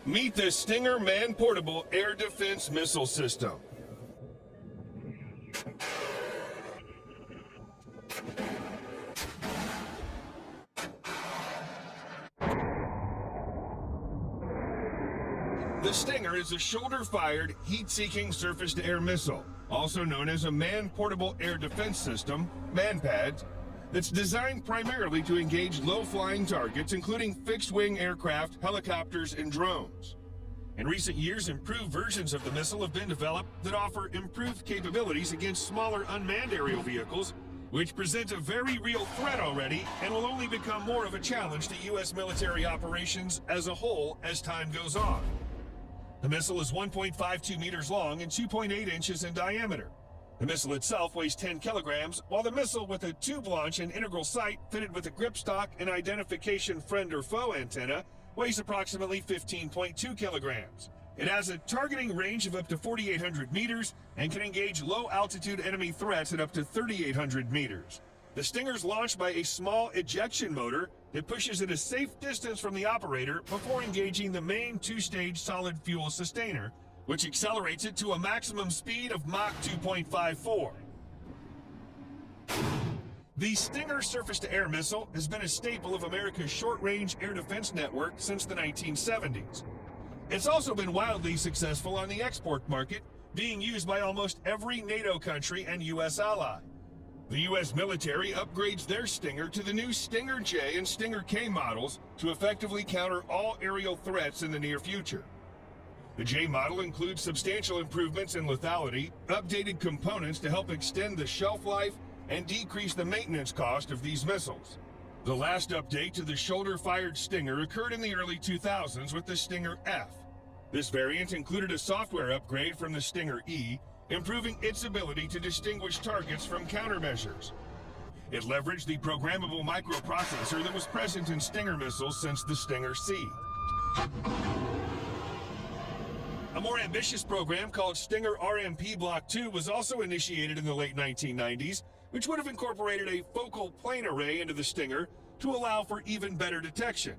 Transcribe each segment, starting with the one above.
Meet the Stinger Man-Portable Air Defense Missile System. The Stinger is a shoulder-fired, heat-seeking surface-to-air missile, also known as a Man-Portable Air Defense System, MANPADS, that's designed primarily to engage low-flying targets, including fixed-wing aircraft, helicopters, and drones. In recent years, improved versions of the missile have been developed that offer improved capabilities against smaller unmanned aerial vehicles, which present a very real threat already and will only become more of a challenge to U.S. military operations as a whole as time goes on. The missile is 1.52 meters long and 2.8 inches in diameter. The missile itself weighs 10 kilograms, while the missile with a tube launch and integral sight fitted with a grip stock and identification friend or foe antenna weighs approximately 15.2 kilograms. It has a targeting range of up to 4,800 meters and can engage low-altitude enemy threats at up to 3,800 meters. The Stinger's launched by a small ejection motor that pushes it a safe distance from the operator before engaging the main two-stage solid fuel sustainer, which accelerates it to a maximum speed of Mach 2.54. The Stinger surface-to-air missile has been a staple of America's short-range air defense network since the 1970s. It's also been wildly successful on the export market, being used by almost every NATO country and U.S. ally. The U.S. military upgrades their Stinger to the new Stinger J and Stinger K models to effectively counter all aerial threats in the near future. The J model includes substantial improvements in lethality, updated components to help extend the shelf life, and decrease the maintenance cost of these missiles. The last update to the shoulder-fired Stinger occurred in the early 2000s with the Stinger F. This variant included a software upgrade from the Stinger E, improving its ability to distinguish targets from countermeasures. It leveraged the programmable microprocessor that was present in Stinger missiles since the Stinger C. A more ambitious program called Stinger RMP Block 2 was also initiated in the late 1990s, which would have incorporated a focal plane array into the Stinger to allow for even better detection.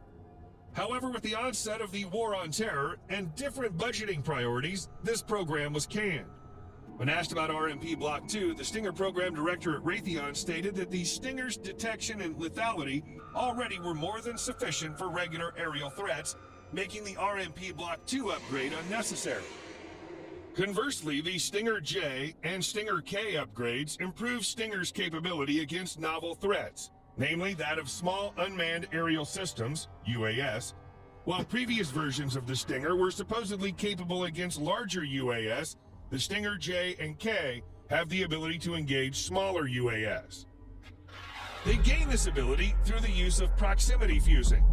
However, with the onset of the War on Terror and different budgeting priorities, this program was canned. When asked about RMP Block 2, the Stinger program director at Raytheon stated that the Stinger's detection and lethality already were more than sufficient for regular aerial threats, making the RMP Block 2 upgrade unnecessary. Conversely, the Stinger J and Stinger K upgrades improve Stinger's capability against novel threats, namely that of small unmanned aerial systems, UAS, while previous versions of the Stinger were supposedly capable against larger UAS. The Stinger J and K have the ability to engage smaller UAS. They gain this ability through the use of proximity fusing.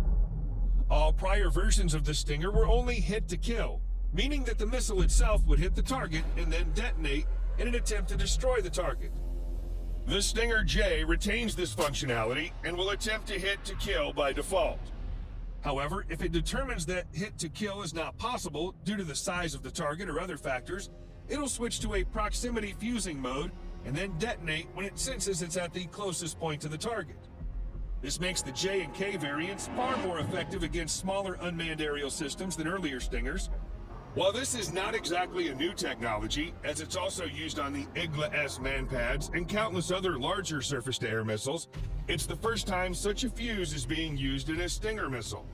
All prior versions of the Stinger were only hit to kill, meaning that the missile itself would hit the target and then detonate in an attempt to destroy the target. The Stinger J retains this functionality and will attempt to hit to kill by default. However, if it determines that hit to kill is not possible due to the size of the target or other factors, it'll switch to a proximity fusing mode and then detonate when it senses it's at the closest point to the target. This makes the J and K variants far more effective against smaller unmanned aerial systems than earlier Stingers. While this is not exactly a new technology, as it's also used on the IGLA-S MANPADS and countless other larger surface-to-air missiles, it's the first time such a fuse is being used in a Stinger missile.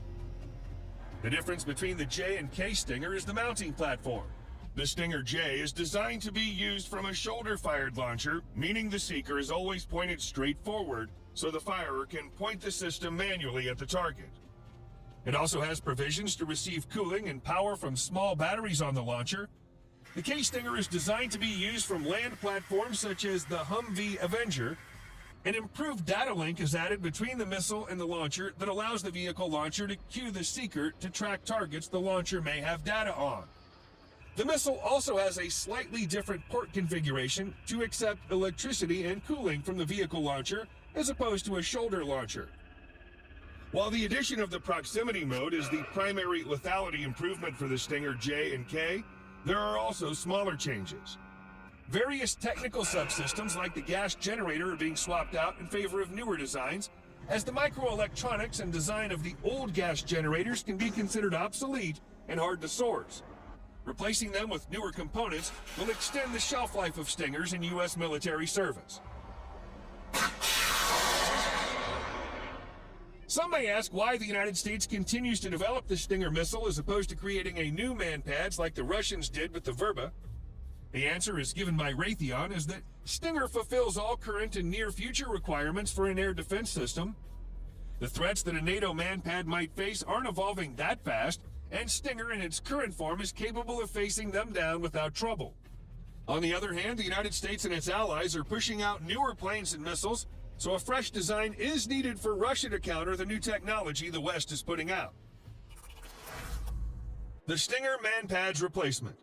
The difference between the J and K Stinger is the mounting platform. The Stinger J is designed to be used from a shoulder-fired launcher, meaning the seeker is always pointed straight forward, so the firer can point the system manually at the target. It also has provisions to receive cooling and power from small batteries on the launcher. The K-Stinger is designed to be used from land platforms such as the Humvee Avenger. An improved data link is added between the missile and the launcher that allows the vehicle launcher to cue the seeker to track targets the launcher may have data on. The missile also has a slightly different port configuration to accept electricity and cooling from the vehicle launcher as opposed to a shoulder launcher. While the addition of the proximity mode is the primary lethality improvement for the Stinger J and K, there are also smaller changes. Various technical subsystems like the gas generator are being swapped out in favor of newer designs, as the microelectronics and design of the old gas generators can be considered obsolete and hard to source. Replacing them with newer components will extend the shelf life of Stingers in U.S. military service. Some may ask why the United States continues to develop the Stinger missile as opposed to creating a new man-pads like the Russians did with the Verba. The answer is given by Raytheon is that Stinger fulfills all current and near-future requirements for an air defense system. The threats that a NATO man-pad might face aren't evolving that fast, and Stinger in its current form is capable of facing them down without trouble. On the other hand, the United States and its allies are pushing out newer planes and missiles, so a fresh design is needed for Russia to counter the new technology the West is putting out. The Stinger man-pads replacement.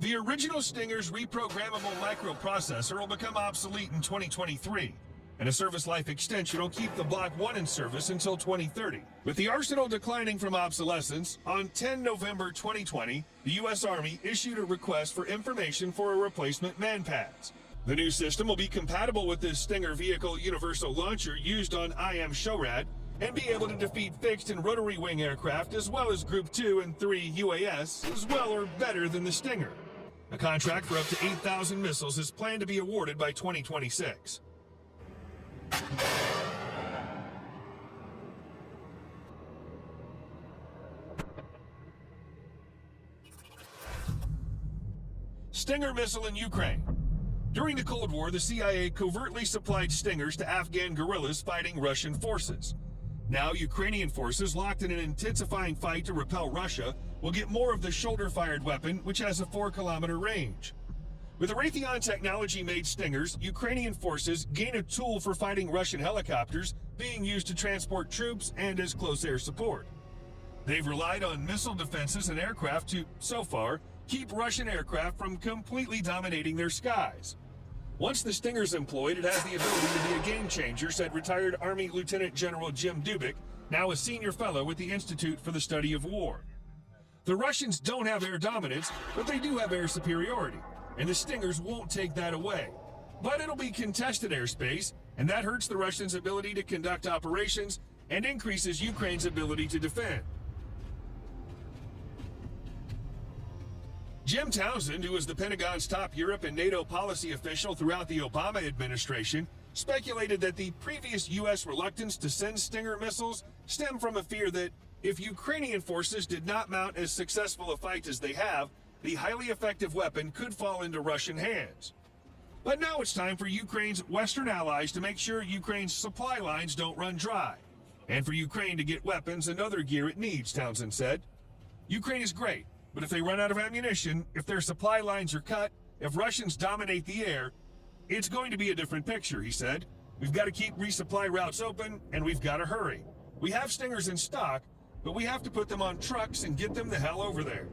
The original Stinger's reprogrammable microprocessor will become obsolete in 2023, and a service life extension will keep the Block 1 in service until 2030. With the arsenal declining from obsolescence, on 10 November 2020, the U.S. Army issued a request for information for a replacement man-pads. The new system will be compatible with the Stinger Vehicle Universal Launcher used on IM SHORAD and be able to defeat fixed and rotary wing aircraft as well as Group 2 and 3 UAS as well or better than the Stinger. A contract for up to 8,000 missiles is planned to be awarded by 2026. Stinger missile in Ukraine. During the Cold War, the CIA covertly supplied Stingers to Afghan guerrillas fighting Russian forces. Now, Ukrainian forces, locked in an intensifying fight to repel Russia, will get more of the shoulder-fired weapon, which has a 4-kilometer range. With the Raytheon technology-made Stingers, Ukrainian forces gain a tool for fighting Russian helicopters being used to transport troops and as close air support. They've relied on missile defenses and aircraft to, so far, keep Russian aircraft from completely dominating their skies. Once the Stinger's employed, it has the ability to be a game-changer, said retired Army Lieutenant General Jim Dubik, now a senior fellow with the Institute for the Study of War. The Russians don't have air dominance, but they do have air superiority, and the Stingers won't take that away. But it'll be contested airspace, and that hurts the Russians' ability to conduct operations and increases Ukraine's ability to defend. Jim Townsend, who was the Pentagon's top Europe and NATO policy official throughout the Obama administration, speculated that the previous U.S. reluctance to send Stinger missiles stemmed from a fear that if Ukrainian forces did not mount as successful a fight as they have, the highly effective weapon could fall into Russian hands. But now it's time for Ukraine's Western allies to make sure Ukraine's supply lines don't run dry, and for Ukraine to get weapons and other gear it needs, Townsend said. Ukraine is great, but if they run out of ammunition, if their supply lines are cut, if Russians dominate the air, it's going to be a different picture, he said. We've got to keep resupply routes open, and we've got to hurry. We have Stingers in stock, but we have to put them on trucks and get them the hell over there.